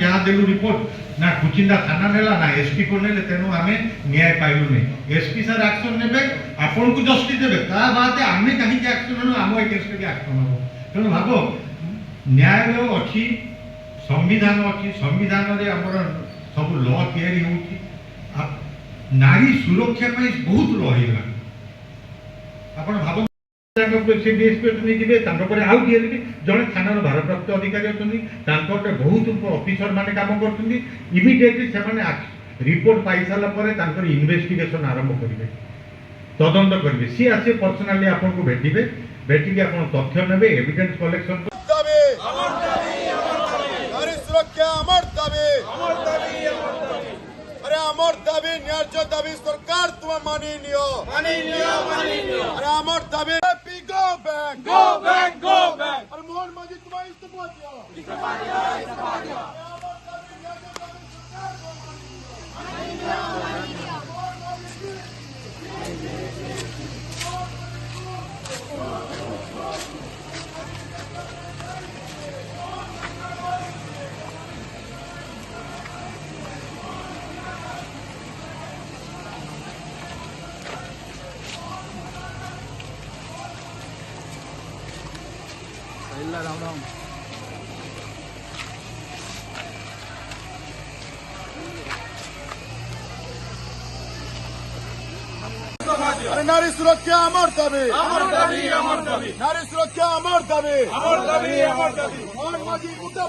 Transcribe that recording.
जहाँ देलु रिपोर्ट ना कुचिंदा थाना नेला ना एसपी को नेले तेनु आमे न्याय पाइलु नै एसपी सर एक्शन नेबे आपन को जस्टिस देबे ता बात आमे कहीं के एक्शन न आम अगेंस्ट के एक्शन हो तेनु भाबो न्याय अछि संविधान अछि संविधान रे हमर सब लॉ तयारी होछि नारी सुरक्षा पई बहुत लॉ हिला आपण भाबो जड़े थाना भारप्राप्त अधिकारी अच्छा बहुत ऑफिसर माने काम कर इमिडिएटली से रिपोर्ट पाई सारा इन्वेस्टिगेशन आरंभ करेंगे तदंत करेंगे सी आसे पर्सनाली आपको भेटे भेटिक आप तथ्य ने एविडेंस कलेक्शन আমার দাবি ন্যায্য দাবি সরকার তোমার মানি নিও আরে আমার দাবি গো ব্যাক আরে মোহন মাঝি তোমার ইস্তফা দিও राम अरे नारी सुरक्षा अमर दाबी नारी सुरक्षा अमर दाबी मोहन माझी मुद्दा